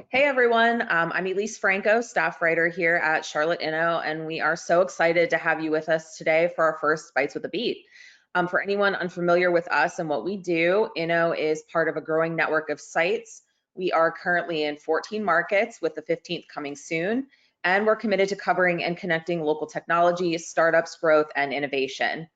Hey everyone, I'm Elise Franco, staff writer here at Charlotte Inno, and we are so excited to have you with us today for our first Bytes with a Beat. For anyone unfamiliar with us and what we do, Inno is part of a growing network of sites. We are currently in 14 markets with the 15th coming soon, and we're committed to covering and connecting local technology, startups, growth, and innovation.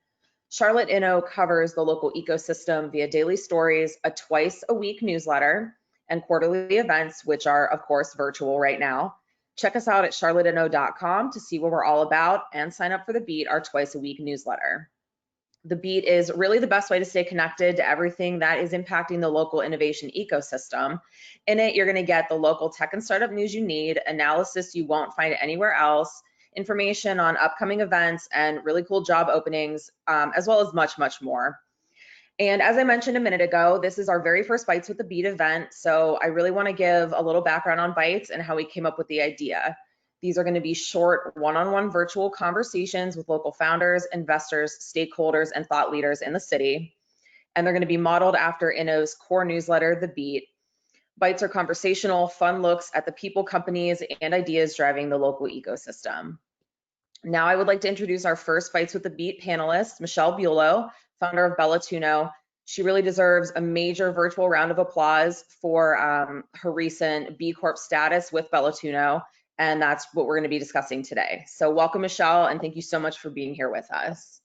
Charlotte Inno covers the local ecosystem via daily stories, a twice-a-week newsletter, and quarterly events, which are, of course, virtual right now. Check us out at charlotteinno.com to see what we're all about and sign up for The Beat, our twice-a-week newsletter. The Beat is really the best way to stay connected to everything that is impacting the local innovation ecosystem. In it, you're going to get the local tech and startup news you need, analysis you won't find anywhere else, information on upcoming events and really cool job openings, as well as much, much more. And as I mentioned a minute ago, this is our very first Bytes with the Beat event. So I really want to give a little background on Bytes and how we came up with the idea. These are going to be short one-on-one virtual conversations with local founders, investors, stakeholders, and thought leaders in the city. And they're going to be modeled after Inno's core newsletter, The Beat. Bytes are conversational, fun looks at the people, companies, and ideas driving the local ecosystem. Now I would like to introduce our first Bytes with the Beat panelist, Michelle Buelow, founder of Bellatuno. She really deserves a major virtual round of applause for her recent B Corp status with Bellatuno, and that's what we're going to be discussing today. So welcome, Michelle, and thank you so much for being here with us.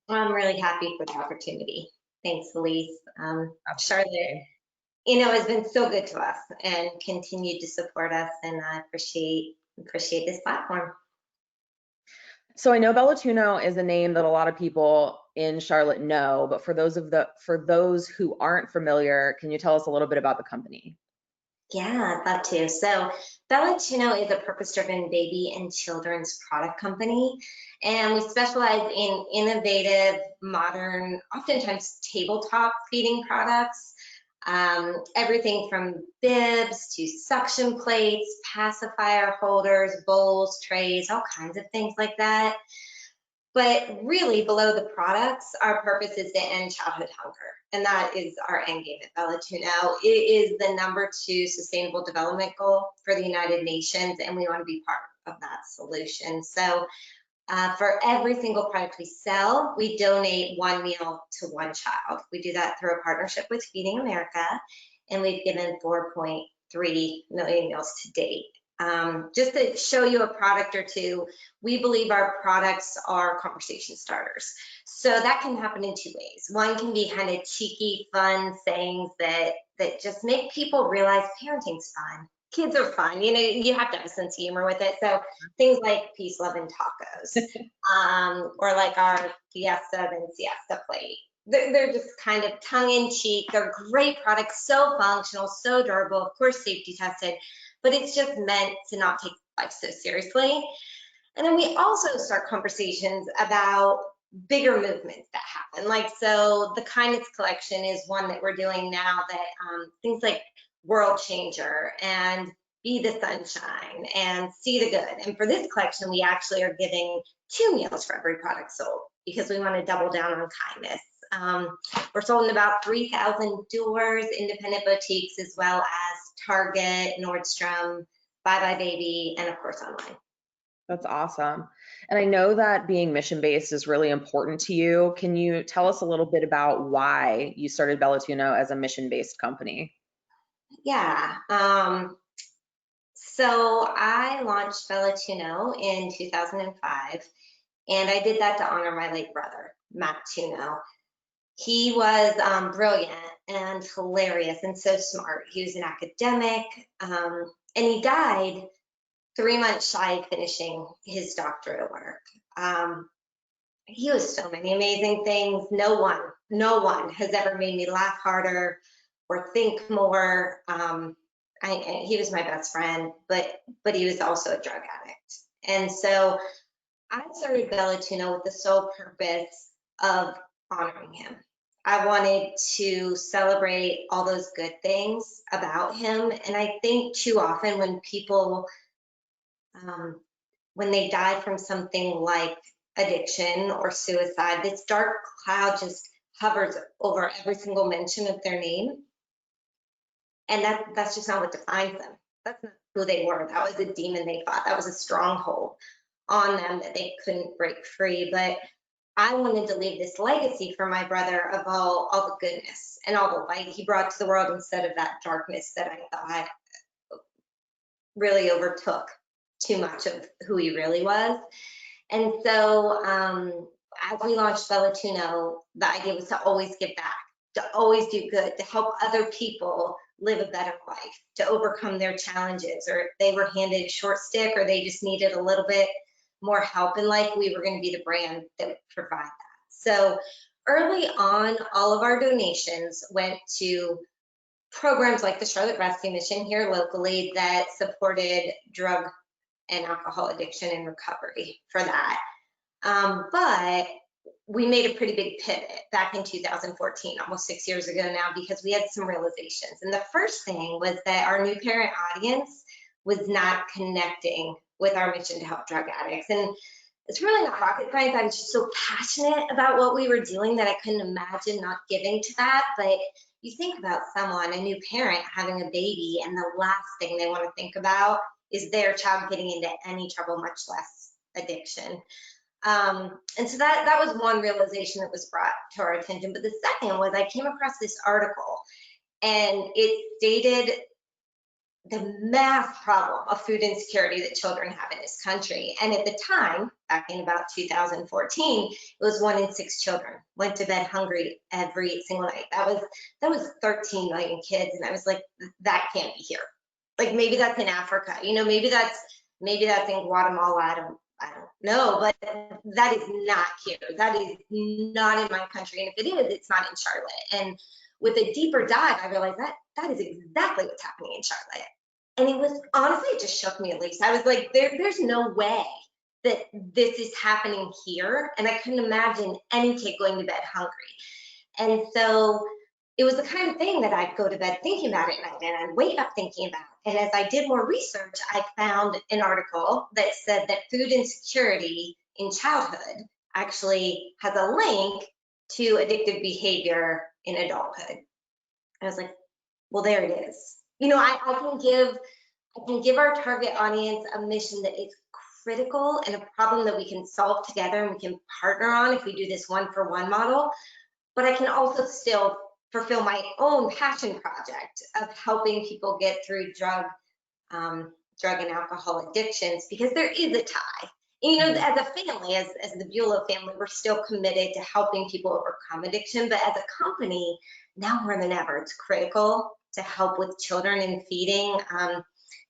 I'm really happy for the opportunity. Thanks, Elise. Charlotte, has been so good to us and continued to support us, and I appreciate this platform. So I know Bellatuno is a name that a lot of people in Charlotte know, but for those who aren't familiar, can you tell us a little bit about the company? Yeah, I'd love to. So Bellatuno is a purpose-driven baby and children's product company, and we specialize in innovative, modern, oftentimes tabletop feeding products. Everything from bibs to suction plates, pacifier holders, bowls, trays, all kinds of things like that. But really below the products, our purpose is to end childhood hunger. And that is our end game at Bellatuno. It is the #2 sustainable development goal for the United Nations, and we want to be part of that solution. So for every single product we sell, we donate 1 meal to 1 child. We do that through a partnership with Feeding America, and we've given 4.3 million meals to date. Just to show you a product or two, we believe our products are conversation starters. So that can happen in 2 ways. One can be kind of cheeky, fun sayings that just make people realize parenting's fun. Kids are fun, you have to have a sense of humor with it. So things like peace, love, and tacos, or like our fiesta and siesta plate. They're just kind of tongue-in-cheek. They're great products, so functional, so durable, of course safety tested, but it's just meant to not take life so seriously. And then we also start conversations about bigger movements that happen. Like, so the Kindness Collection is one that we're doing now that things like World Changer and Be the Sunshine and See the Good. And for this collection, we actually are giving 2 meals for every product sold because we want to double down on kindness. We're sold in about 3,000 doors, independent boutiques, as well as Target, Nordstrom, Bye Bye Baby, and of course online. That's awesome. And I know that being mission-based is really important to you. Can you tell us a little bit about why you started Bellatuno as a mission-based company? Yeah. So I launched Bellatuno in 2005, and I did that to honor my late brother, Matt Tunno. He was brilliant and hilarious and so smart. He was an academic, and he died 3 months shy of finishing his doctorate work. He was so many amazing things. No one has ever made me laugh harder or think more. He was my best friend, but he was also a drug addict. And so I started Bellatuno with the sole purpose of honoring him. I wanted to celebrate all those good things about him. And I think too often when people, when they die from something like addiction or suicide, this dark cloud just hovers over every single mention of their name. And that's just not what defines them. That's not who they were. That was a demon they fought. That was a stronghold on them that they couldn't break free. But I wanted to leave this legacy for my brother of all the goodness and all the light he brought to the world instead of that darkness that I thought really overtook too much of who he really was. And so as we launched Bellatuno, the idea was to always give back, to always do good, to help other people live a better life, to overcome their challenges, or if they were handed short stick or they just needed a little bit more help in life, we were going to be the brand that would provide that. So early on, all of our donations went to programs like the Charlotte Rescue Mission here locally that supported drug and alcohol addiction and recovery for that. But we made a pretty big pivot back in 2014, almost 6 years ago now, because we had some realizations. And the first thing was that our new parent audience was not connecting with our mission to help drug addicts. And it's really not rocket science. I was just so passionate about what we were doing that I couldn't imagine not giving to that. But you think about someone, a new parent having a baby, and the last thing they want to think about is their child getting into any trouble, much less addiction. And so that was one realization that was brought to our attention. But the second was I came across this article, and it stated the mass problem of food insecurity that children have in this country. And at the time, back in about 2014, it was 1 in 6 children went to bed hungry every single night. That was 13 million kids. And I was like, that can't be here. Like maybe that's in Africa, you know, maybe that's in Guatemala. I don't know, but that is not here. That is not in my country. And if it is, it's not in Charlotte. And with a deeper dive, I realized that is exactly what's happening in Charlotte. And it was, honestly, it just shook me, Elise. I was like, there's no way that this is happening here. And I couldn't imagine any kid going to bed hungry. And so it was the kind of thing that I'd go to bed thinking about at night and I'd wake up thinking about. And as I did more research, I found an article that said that food insecurity in childhood actually has a link to addictive behavior in adulthood. I was like, well, there it is. You know, I can give our target audience a mission that is critical and a problem that we can solve together and we can partner on if we do this one-for-one model. But I can also still fulfill my own passion project of helping people get through drug and alcohol addictions, because there is a tie. And, you know, as a family, as the Buelow family, we're still committed to helping people overcome addiction. But as a company, now more than ever, it's critical to help with children and feeding.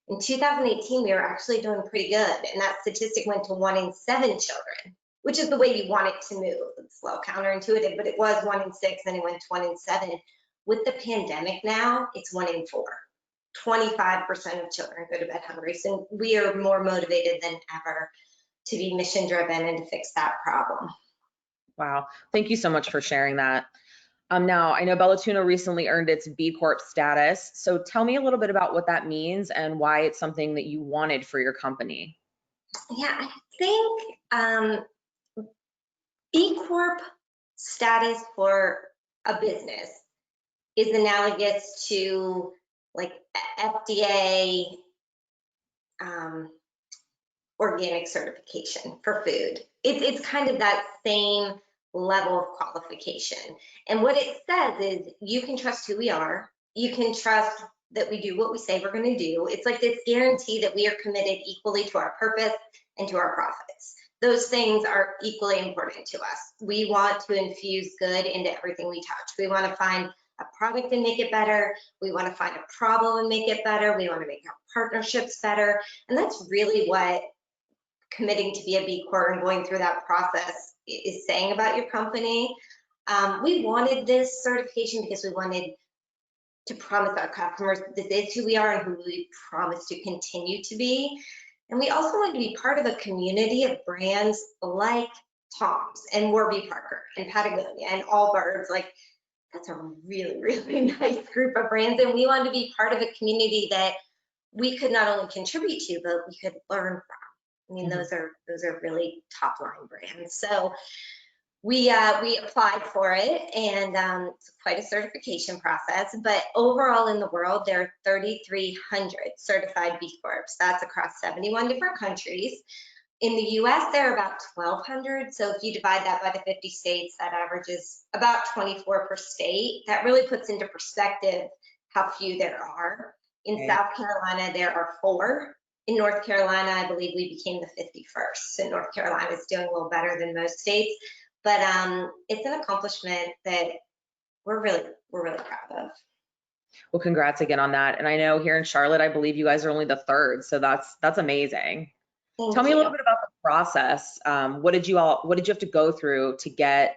In 2018, we were actually doing pretty good. And that statistic went to 1 in 7 children, which is the way you want it to move. It's a little counterintuitive, but it was 1 in 6, then it went to 1 in 7. With the pandemic now, it's 1 in 4. 25% of children go to bed hungry. So we are more motivated than ever to be mission driven and to fix that problem. Wow. Thank you so much for sharing that. Now, I know Bellatuno recently earned its B Corp status. So tell me a little bit about what that means and why it's something that you wanted for your company. Yeah, I think B Corp status for a business is analogous to like FDA organic certification for food. It's kind of that same level of qualification. And what it says is you can trust who we are. You can trust that we do what we say we're going to do. It's like this guarantee that we are committed equally to our purpose and to our profits. Those things are equally important to us. We want to infuse good into everything we touch. We want to find a product and make it better. We want to find a problem and make it better. We want to make our partnerships better. And that's really what committing to be a B Corp and going through that process is saying about your company. We wanted this certification because we wanted to promise our customers this is who we are and who we promise to continue to be. And we also wanted to be part of a community of brands like Tom's and Warby Parker and Patagonia and Allbirds. Like, that's a really, really nice group of brands. And we wanted to be part of a community that we could not only contribute to, but we could learn from. I mean, those are really top line brands. So we applied for it, and it's quite a certification process. But overall in the world, there are 3,300 certified B Corps. That's across 71 different countries. In the US, there are about 1,200. So if you divide that by the 50 states, that averages about 24 per state. That really puts into perspective how few there are. In Okay. South Carolina, there are 4. In North Carolina, I believe we became the 51st. So North Carolina is doing a little better than most states. But it's an accomplishment that we're really proud of. Well, congrats again on that. And I know here in Charlotte, I believe you guys are only the 3rd, so that's amazing. Tell Thank me a little you. bit about the process. What did you have to go through to get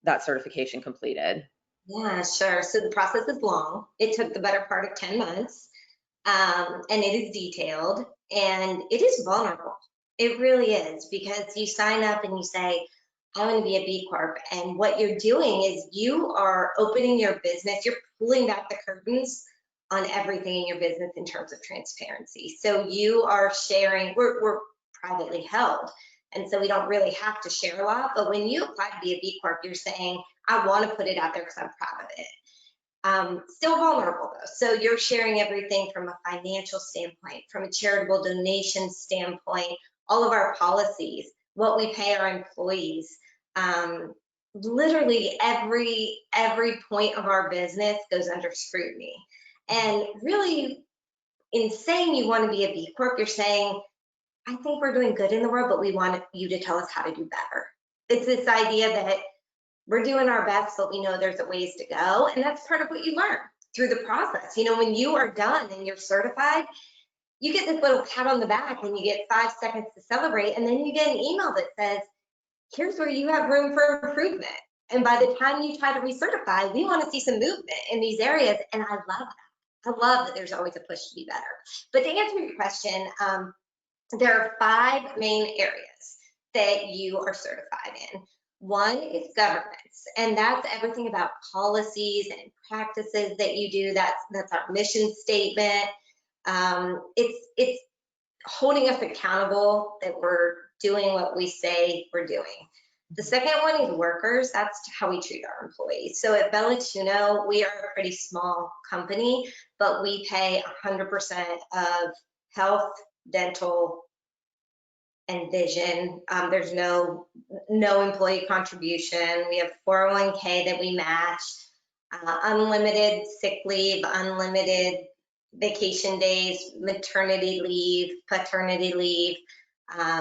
that certification completed? Yeah, sure. So the process is long. It took the better part of 10 months, and it is detailed, and it is vulnerable. It really is, because you sign up and you say, I want to be a B Corp. And what you're doing is you are opening your business, you're pulling back the curtains on everything in your business in terms of transparency. So you are sharing, we're privately held. And so we don't really have to share a lot. But when you apply to be a B Corp, you're saying, I want to put it out there because I'm proud of it. Still vulnerable though. So you're sharing everything from a financial standpoint, from a charitable donation standpoint, all of our policies, what we pay our employees, literally every point of our business goes under scrutiny. And really, in saying you want to be a B Corp, you're saying, I think we're doing good in the world, but we want you to tell us how to do better. It's this idea that we're doing our best, but we know there's ways to go. And that's part of what you learn through the process. You know, when you are done and you're certified, you get this little pat on the back and you get 5 seconds to celebrate. And then you get an email that says, here's where you have room for improvement. And by the time you try to recertify, we want to see some movement in these areas. And I love that. I love that there's always a push to be better. But to answer your question, there are 5 main areas that you are certified in. One is governance, and that's everything about policies and practices that you do. That's our mission statement. It's holding us accountable that we're doing what we say we're doing. The second one is workers. That's how we treat our employees. So at Bellatuno, we are a pretty small company, but we pay 100% of health, dental, and vision. There's no employee contribution. We have 401k that we match, unlimited sick leave, unlimited vacation days, maternity leave, paternity leave.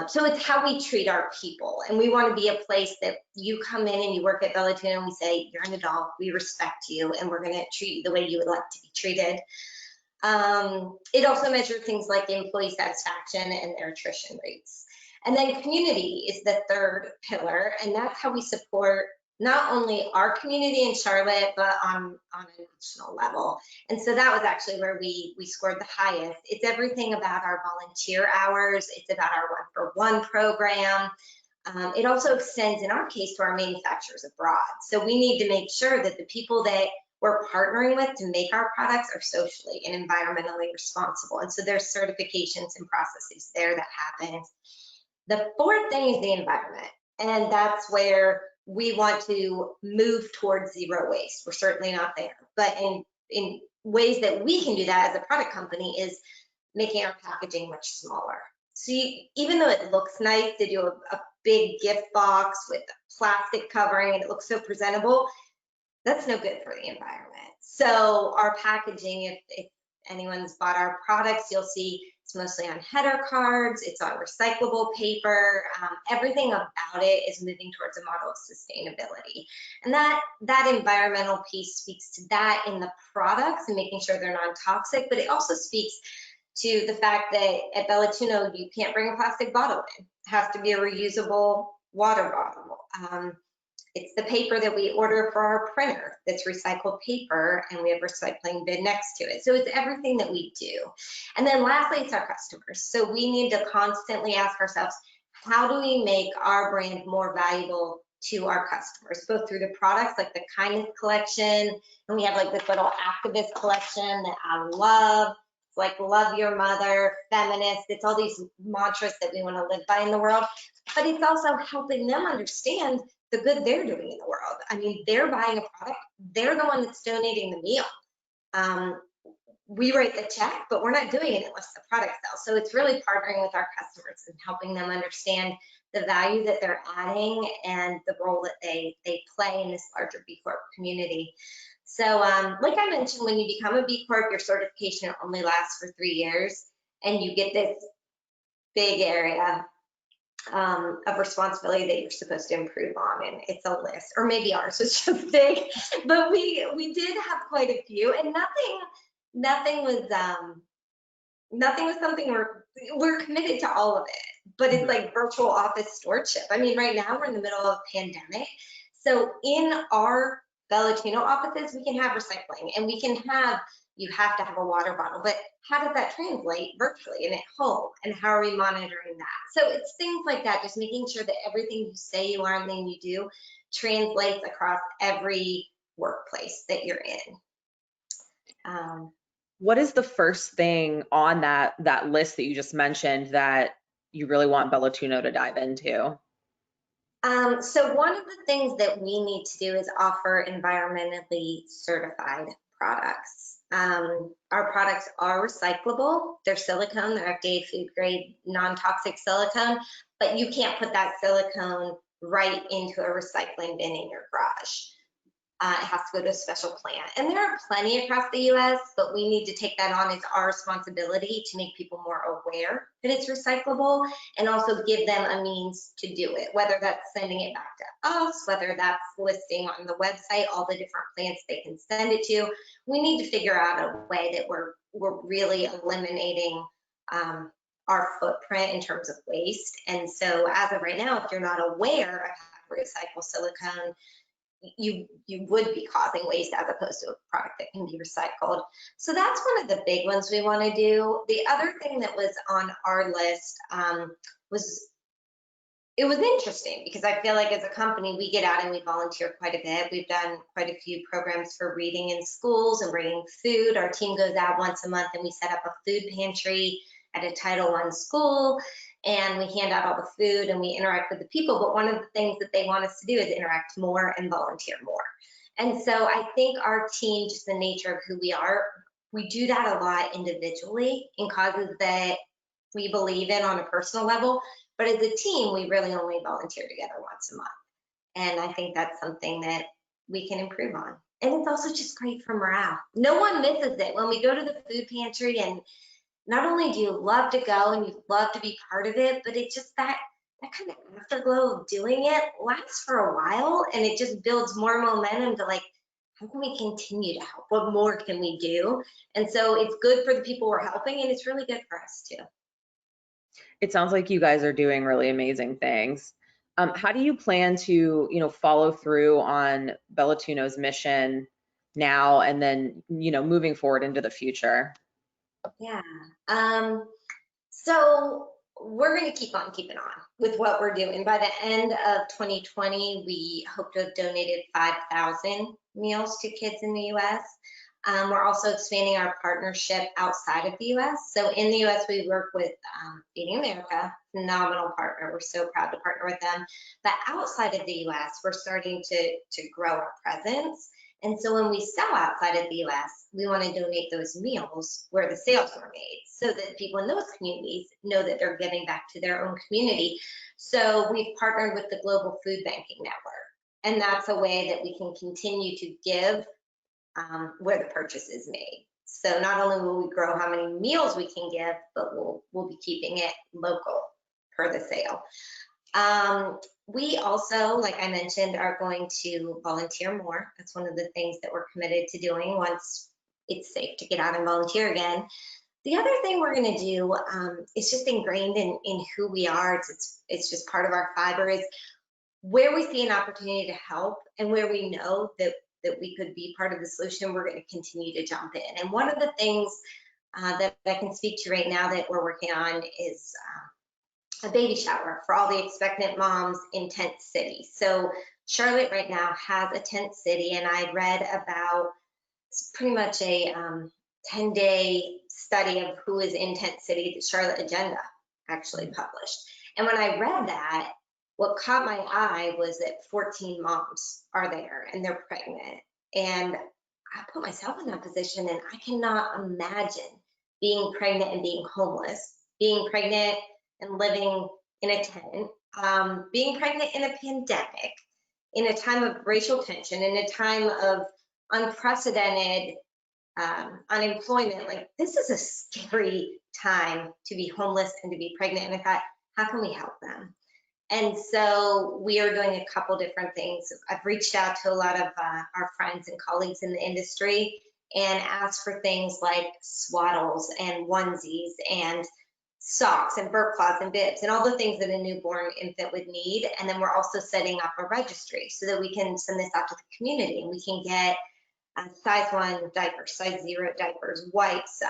So it's how we treat our people. And we want to be a place that you come in and you work at Bellatuno and we say, you're an adult, we respect you, and we're going to treat you the way you would like to be treated. It also measures things like employee satisfaction and their attrition rates. And then community is the third pillar, and that's how we support not only our community in Charlotte, but on a national level. And so that was actually where we scored the highest. It's everything about our volunteer hours. It's about our 1-for-1 program. It also extends, in our case, to our manufacturers abroad. So we need to make sure that the people that we're partnering with to make our products are socially and environmentally responsible. And so there's certifications and processes there that happen. The fourth thing is the environment. And that's where we want to move towards zero waste. We're certainly not there, but in ways that we can do that as a product company is making our packaging much smaller. So even though it looks nice to do a big gift box with plastic covering and it looks so presentable, that's no good for the environment. So our packaging, if anyone's bought our products, you'll see it's mostly on header cards, it's on recyclable paper. Everything about it is moving towards a model of sustainability. And that environmental piece speaks to that in the products and making sure they're non-toxic, but it also speaks to the fact that at Bellatuno, you can't bring a plastic bottle in. It has to be a reusable water bottle. It's the paper that we order for our printer that's recycled paper, and we have a recycling bin next to it. So it's everything that we do. And then lastly, it's our customers. So we need to constantly ask ourselves, how do we make our brand more valuable to our customers, both through the products like the Kindness Collection, and we have like this little activist collection that I love. It's like love your mother, feminist. It's all these mantras that we want to live by in the world, but it's also helping them understand the good they're doing in the world. I mean, they're buying a product, they're the one that's donating the meal. We write the check, but we're not doing it unless the product sells. So it's really partnering with our customers and helping them understand the value that they're adding and the role that they play in this larger B Corp community. So like I mentioned, when you become a B Corp, your certification only lasts for 3 years, and you get this big area of responsibility that you're supposed to improve on, and it's a list, or maybe ours was just big, but we did have quite a few, and nothing was something we're committed to all of it, but it's like virtual office stewardship. I mean, right now we're in the middle of a pandemic, so in our Bellatino offices we can have recycling, and you have to have a water bottle, but how does that translate virtually and at home, and how are we monitoring that? So it's things like that, just making sure that everything you say you are and everything you do translates across every workplace that you're in. What is the first thing on that list that you just mentioned that you really want Bellatuno to dive into? So one of the things that we need to do is offer environmentally certified products. Our products are recyclable. They're silicone, they're FDA food grade, non-toxic silicone, but you can't put that silicone right into a recycling bin in your garage. It has to go to a special plant. And there are plenty across the US, but we need to take that on as our responsibility to make people more aware that it's recyclable, and also give them a means to do it, whether that's sending it back to us, whether that's listing on the website all the different plants they can send it to. We need to figure out a way that we're really eliminating our footprint in terms of waste. And so as of right now, if you're not aware of how to recycle silicone, you would be causing waste as opposed to a product that can be recycled. So that's one of the big ones we want to do. The other thing that was on our list was interesting, because I feel like as a company, we get out and we volunteer quite a bit. We've done quite a few programs for reading in schools and bringing food. Our team goes out once a month and we set up a food pantry at a Title I school, and we hand out all the food and we interact with the people. But one of the things that they want us to do is interact more and volunteer more. And so I think our team, just the nature of who we are, we do that a lot individually in causes that we believe in on a personal level. But as a team, we really only volunteer together once a month. And I think that's something that we can improve on. And it's also just great for morale. No one misses it. When we go to the food pantry, and not only do you love to go and you love to be part of it, but it just that kind of afterglow of doing it lasts for a while, and it just builds more momentum to like, how can we continue to help? What more can we do? And so it's good for the people we're helping, and it's really good for us too. It sounds like you guys are doing really amazing things. How do you plan to, follow through on Bellatuno's mission now, and then, moving forward into the future? Yeah. So we're going to keep on keeping on with what we're doing. By the end of 2020, we hope to have donated 5,000 meals to kids in the US. We're also expanding our partnership outside of the US. So in the US, we work with Feeding America, phenomenal partner. We're so proud to partner with them. But outside of the US, we're starting to grow our presence. And so when we sell outside of the US, we want to donate those meals where the sales were made, so that people in those communities know that they're giving back to their own community. So we've partnered with the Global Food Banking Network, and that's a way that we can continue to give where the purchase is made. So not only will we grow how many meals we can give, but we'll be keeping it local per the sale. We also, like I mentioned, are going to volunteer more. That's one of the things that we're committed to doing once it's safe to get out and volunteer again. The other thing we're going to do is just ingrained in who we are. It's just part of our fiber, is where we see an opportunity to help and where we know that we could be part of the solution, we're going to continue to jump in. And one of the things that I can speak to right now that we're working on is a baby shower for all the expectant moms in tent cities. So Charlotte right now has a tent city, and I read about, it's pretty much a 10-day study of who is in tent city that Charlotte Agenda actually published. And when I read that, what caught my eye was that 14 moms are there and they're pregnant. And I put myself in that position, and I cannot imagine being pregnant and being homeless, being pregnant and living in a tent, being pregnant in a pandemic, in a time of racial tension, in a time of unprecedented unemployment. Like, this is a scary time to be homeless and to be pregnant. And I thought, how can we help them? And so we are doing a couple different things. I've reached out to a lot of our friends and colleagues in the industry and asked for things like swaddles and onesies and socks and burp cloths and bibs and all the things that a newborn infant would need. And then we're also setting up a registry so that we can send this out to the community, and we can get size 1 diapers, size 0 diapers, wipes.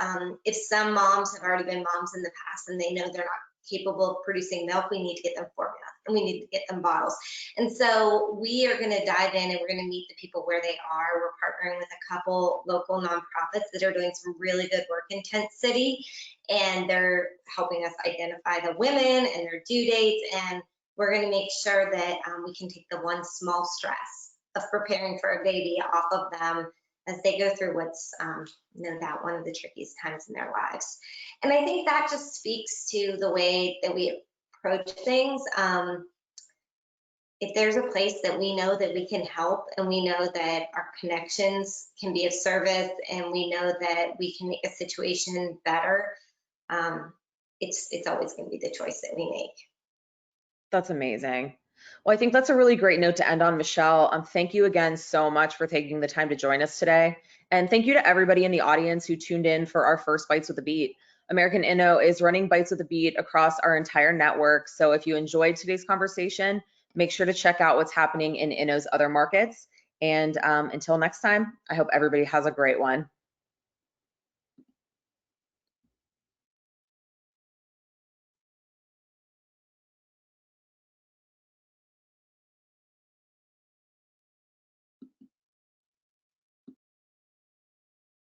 If some moms have already been moms in the past and they know they're not capable of producing milk, we need to get them formula and we need to get them bottles. And so we are going to dive in and we're going to meet the people where they are. We're partnering with a couple local nonprofits that are doing some really good work in Tent City, and they're helping us identify the women and their due dates. And we're going to make sure that we can take the one small stress of preparing for a baby off of them as they go through what's no doubt one of the trickiest times in their lives. And I think that just speaks to the way that we approach things. If there's a place that we know that we can help, and we know that our connections can be of service, and we know that we can make a situation better, it's always going to be the choice that we make. That's amazing. Well, I think that's a really great note to end on, Michelle. Thank you again so much for taking the time to join us today. And thank you to everybody in the audience who tuned in for our first Bytes with a Beat. American Inno is running Bytes with a Beat across our entire network. So if you enjoyed today's conversation, make sure to check out what's happening in Inno's other markets. And until next time, I hope everybody has a great one.